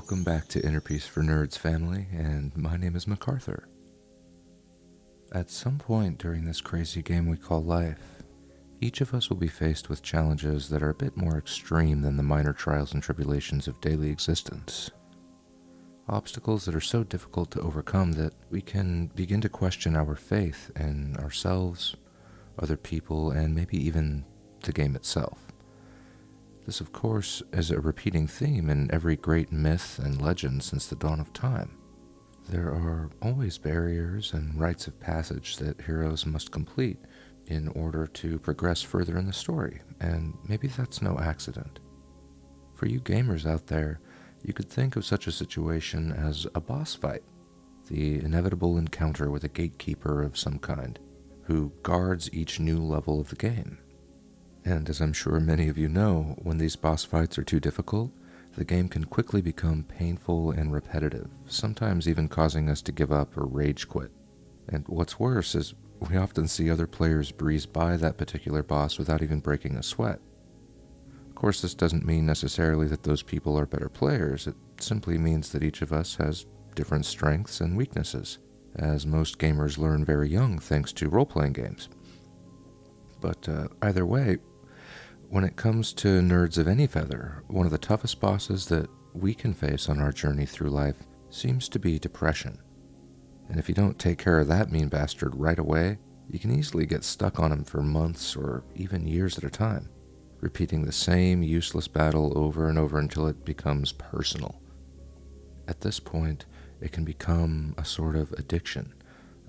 Welcome back to Inner Peace for Nerds, family, and my name is MacArthur. At some point during this crazy game we call life, each of us will be faced with challenges that are a bit more extreme than the minor trials and tribulations of daily existence. Obstacles that are so difficult to overcome that we can begin to question our faith in ourselves, other people, and maybe even the game itself. This, of course, is a repeating theme in every great myth and legend since the dawn of time. There are always barriers and rites of passage that heroes must complete in order to progress further in the story, and maybe that's no accident. For you gamers out there, you could think of such a situation as a boss fight, the inevitable encounter with a gatekeeper of some kind, who guards each new level of the game. And as I'm sure many of you know, when these boss fights are too difficult, the game can quickly become painful and repetitive, sometimes even causing us to give up or rage quit. And what's worse is we often see other players breeze by that particular boss without even breaking a sweat. Of course, this doesn't mean necessarily that those people are better players. It simply means that each of us has different strengths and weaknesses, as most gamers learn very young thanks to role-playing games. But either way, when it comes to nerds of any feather, one of the toughest bosses that we can face on our journey through life seems to be depression. And if you don't take care of that mean bastard right away, you can easily get stuck on him for months or even years at a time, repeating the same useless battle over and over until it becomes personal. At this point, it can become a sort of addiction,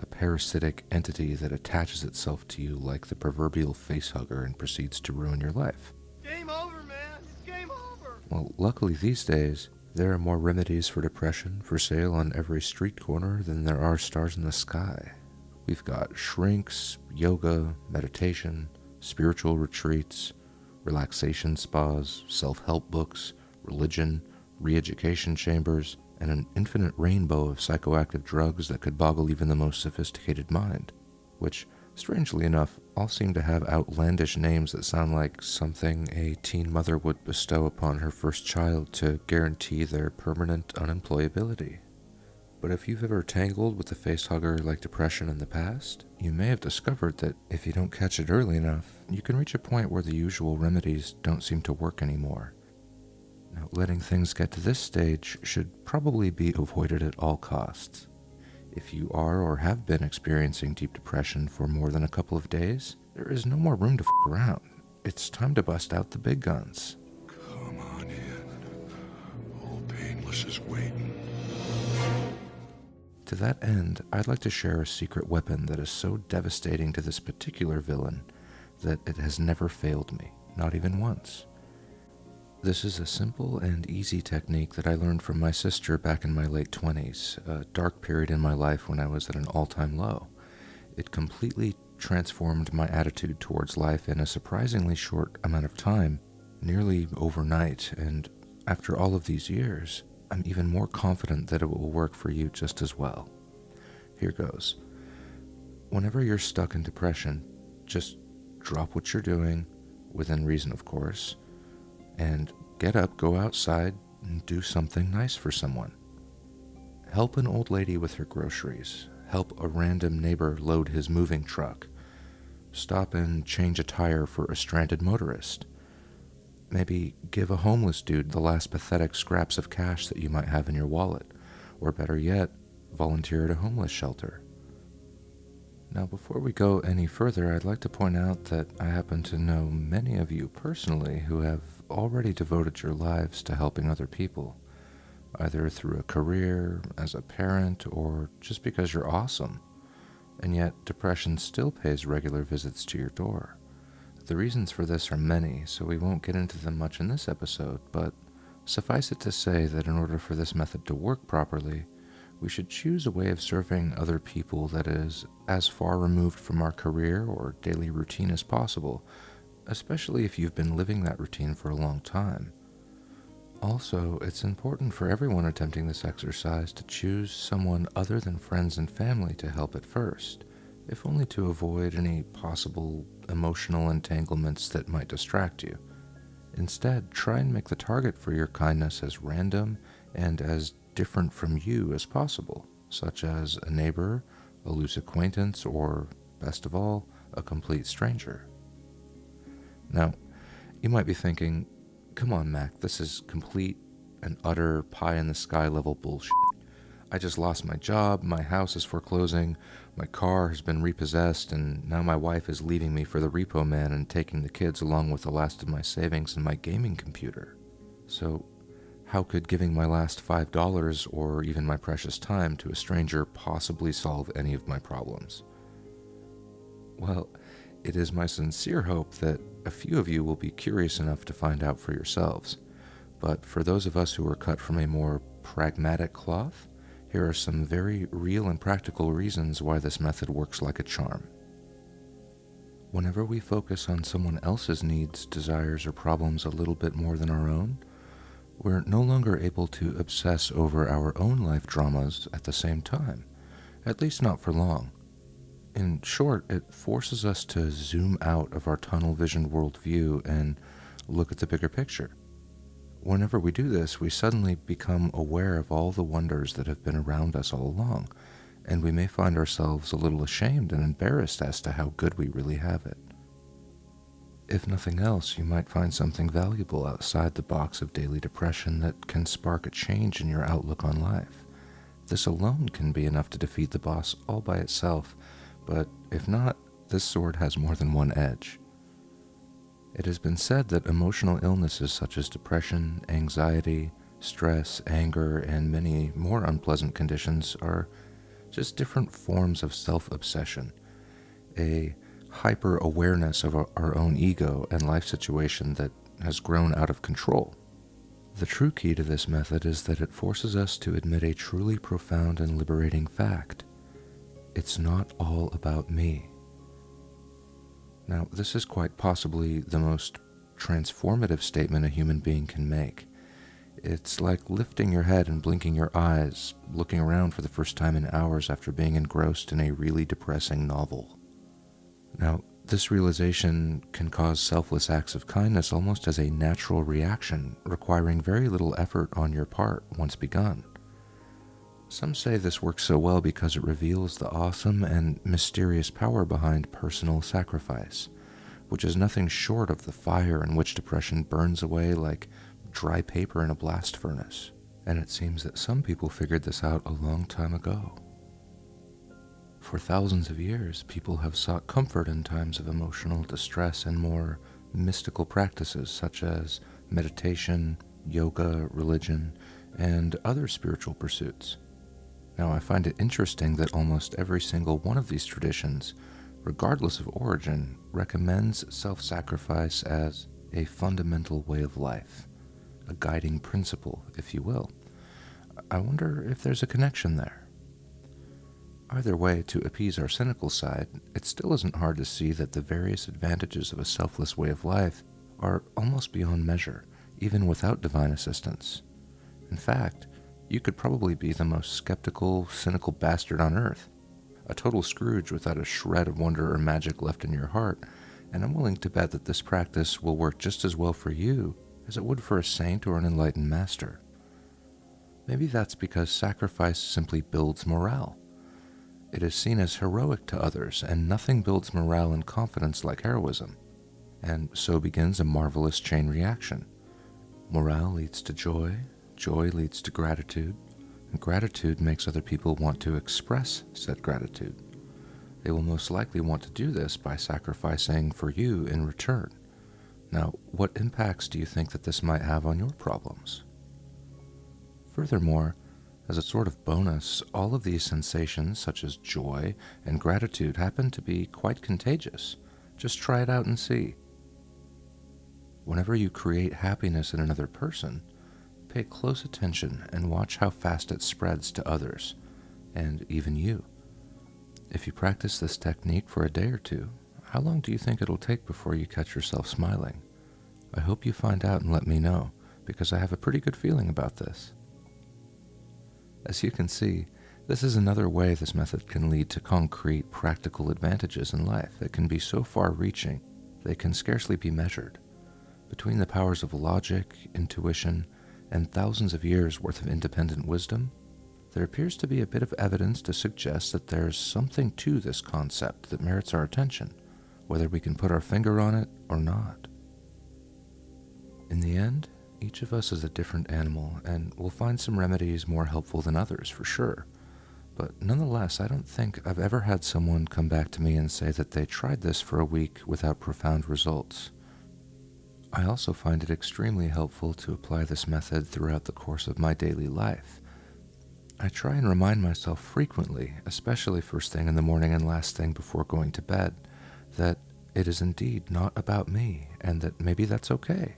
a parasitic entity that attaches itself to you like the proverbial facehugger and proceeds to ruin your life. Game over, man! It's game over! Well, luckily these days, there are more remedies for depression for sale on every street corner than there are stars in the sky. We've got shrinks, yoga, meditation, spiritual retreats, relaxation spas, self-help books, religion, re-education chambers, and an infinite rainbow of psychoactive drugs that could boggle even the most sophisticated mind, which, strangely enough, all seem to have outlandish names that sound like something a teen mother would bestow upon her first child to guarantee their permanent unemployability. But if you've ever tangled with a facehugger like depression in the past, you may have discovered that if you don't catch it early enough, you can reach a point where the usual remedies don't seem to work anymore. Now, letting things get to this stage should probably be avoided at all costs. If you are or have been experiencing deep depression for more than a couple of days, there is no more room to f*** around. It's time to bust out the big guns. Come on in. All Painless is waiting. To that end, I'd like to share a secret weapon that is so devastating to this particular villain that it has never failed me, not even once. This is a simple and easy technique that I learned from my sister back in my late 20s, a dark period in my life when I was at an all-time low. It completely transformed my attitude towards life in a surprisingly short amount of time, nearly overnight, and after all of these years, I'm even more confident that it will work for you just as well. Here goes. Whenever you're stuck in depression, just drop what you're doing, within reason of course, and get up, go outside, and do something nice for someone. Help an old lady with her groceries. Help a random neighbor load his moving truck. Stop and change a tire for a stranded motorist. Maybe give a homeless dude the last pathetic scraps of cash that you might have in your wallet. Or better yet, volunteer at a homeless shelter. Now, before we go any further, I'd like to point out that I happen to know many of you personally who have already devoted your lives to helping other people, either through a career, as a parent, or just because you're awesome. And yet, depression still pays regular visits to your door. The reasons for this are many, so we won't get into them much in this episode, but suffice it to say that in order for this method to work properly, we should choose a way of serving other people that is as far removed from our career or daily routine as possible, especially if you've been living that routine for a long time. Also, it's important for everyone attempting this exercise to choose someone other than friends and family to help at first, if only to avoid any possible emotional entanglements that might distract you. Instead, try and make the target for your kindness as random and as different from you as possible, such as a neighbor, a loose acquaintance, or, best of all, a complete stranger. Now, you might be thinking, come on, Mac, this is complete and utter pie-in-the-sky level bullshit. I just lost my job, my house is foreclosing, my car has been repossessed, and now my wife is leaving me for the repo man and taking the kids along with the last of my savings and my gaming computer. So, how could giving my last $5 or even my precious time to a stranger possibly solve any of my problems? Well, it is my sincere hope that a few of you will be curious enough to find out for yourselves. But for those of us who are cut from a more pragmatic cloth, here are some very real and practical reasons why this method works like a charm. Whenever we focus on someone else's needs, desires, or problems a little bit more than our own, we're no longer able to obsess over our own life dramas at the same time, at least not for long. In short, it forces us to zoom out of our tunnel-visioned worldview and look at the bigger picture. Whenever we do this, we suddenly become aware of all the wonders that have been around us all along, and we may find ourselves a little ashamed and embarrassed as to how good we really have it. If nothing else, you might find something valuable outside the box of daily depression that can spark a change in your outlook on life. This alone can be enough to defeat the boss all by itself, but if not, this sword has more than one edge. It has been said that emotional illnesses such as depression, anxiety, stress, anger, and many more unpleasant conditions are just different forms of self-obsession, a hyper-awareness of our own ego and life situation that has grown out of control. The true key to this method is that it forces us to admit a truly profound and liberating fact. It's not all about me. Now, this is quite possibly the most transformative statement a human being can make. It's like lifting your head and blinking your eyes, looking around for the first time in hours after being engrossed in a really depressing novel. Now, this realization can cause selfless acts of kindness almost as a natural reaction, requiring very little effort on your part once begun. Some say this works so well because it reveals the awesome and mysterious power behind personal sacrifice, which is nothing short of the fire in which depression burns away like dry paper in a blast furnace. And it seems that some people figured this out a long time ago. For thousands of years, people have sought comfort in times of emotional distress and more mystical practices such as meditation, yoga, religion, and other spiritual pursuits. Now, I find it interesting that almost every single one of these traditions, regardless of origin, recommends self-sacrifice as a fundamental way of life, a guiding principle, if you will. I wonder if there's a connection there. Either way, to appease our cynical side, it still isn't hard to see that the various advantages of a selfless way of life are almost beyond measure, even without divine assistance. In fact, you could probably be the most skeptical, cynical bastard on earth, a total Scrooge without a shred of wonder or magic left in your heart, and I'm willing to bet that this practice will work just as well for you as it would for a saint or an enlightened master. Maybe that's because sacrifice simply builds morale. It is seen as heroic to others, and nothing builds morale and confidence like heroism. And so begins a marvelous chain reaction. Morale leads to joy, joy leads to gratitude, and gratitude makes other people want to express said gratitude. They will most likely want to do this by sacrificing for you in return. Now, what impacts do you think that this might have on your problems? Furthermore, as a sort of bonus, all of these sensations, such as joy and gratitude, happen to be quite contagious. Just try it out and see. Whenever you create happiness in another person, pay close attention and watch how fast it spreads to others, and even you. If you practice this technique for a day or two, how long do you think it'll take before you catch yourself smiling? I hope you find out and let me know, because I have a pretty good feeling about this. As you can see, this is another way this method can lead to concrete, practical advantages in life that can be so far-reaching they can scarcely be measured. Between the powers of logic, intuition, and thousands of years worth of independent wisdom, there appears to be a bit of evidence to suggest that there's something to this concept that merits our attention, whether we can put our finger on it or not. In the end, each of us is a different animal, and we'll find some remedies more helpful than others for sure. But nonetheless, I don't think I've ever had someone come back to me and say that they tried this for a week without profound results. I also find it extremely helpful to apply this method throughout the course of my daily life. I try and remind myself frequently, especially first thing in the morning and last thing before going to bed, that it is indeed not about me, and that maybe that's okay.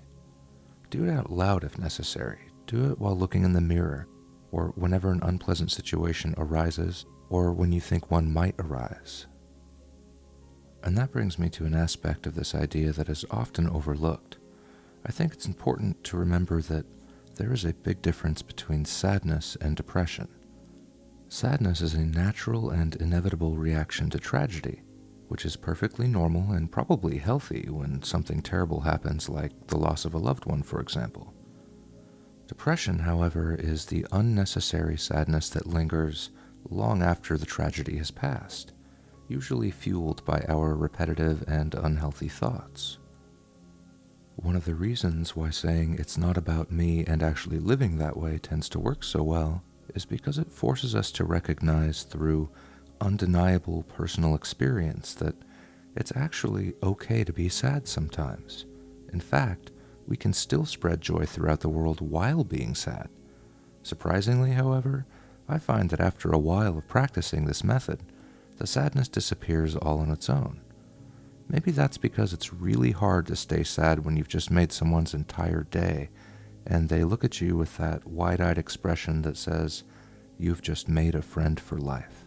Do it out loud if necessary. Do it while looking in the mirror, or whenever an unpleasant situation arises, or when you think one might arise. And that brings me to an aspect of this idea that is often overlooked. I think it's important to remember that there is a big difference between sadness and depression. Sadness is a natural and inevitable reaction to tragedy, which is perfectly normal and probably healthy when something terrible happens, like the loss of a loved one, for example. Depression, however, is the unnecessary sadness that lingers long after the tragedy has passed, usually fueled by our repetitive and unhealthy thoughts. One of the reasons why saying it's not about me and actually living that way tends to work so well is because it forces us to recognize through undeniable personal experience that it's actually okay to be sad sometimes. In fact, we can still spread joy throughout the world while being sad. Surprisingly, however, I find that after a while of practicing this method, the sadness disappears all on its own. Maybe that's because it's really hard to stay sad when you've just made someone's entire day, and they look at you with that wide-eyed expression that says, "You've just made a friend for life."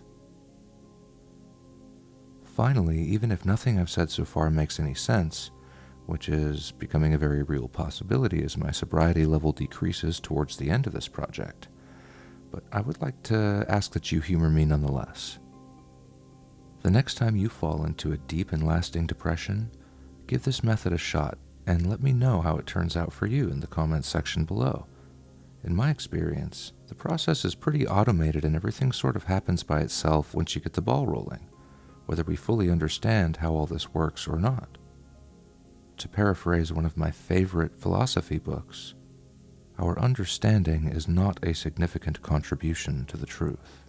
Finally, even if nothing I've said so far makes any sense, which is becoming a very real possibility as my sobriety level decreases towards the end of this project, but I would like to ask that you humor me nonetheless. The next time you fall into a deep and lasting depression, give this method a shot and let me know how it turns out for you in the comments section below. In my experience, the process is pretty automated and everything sort of happens by itself once you get the ball rolling, whether we fully understand how all this works or not. To paraphrase one of my favorite philosophy books, our understanding is not a significant contribution to the truth.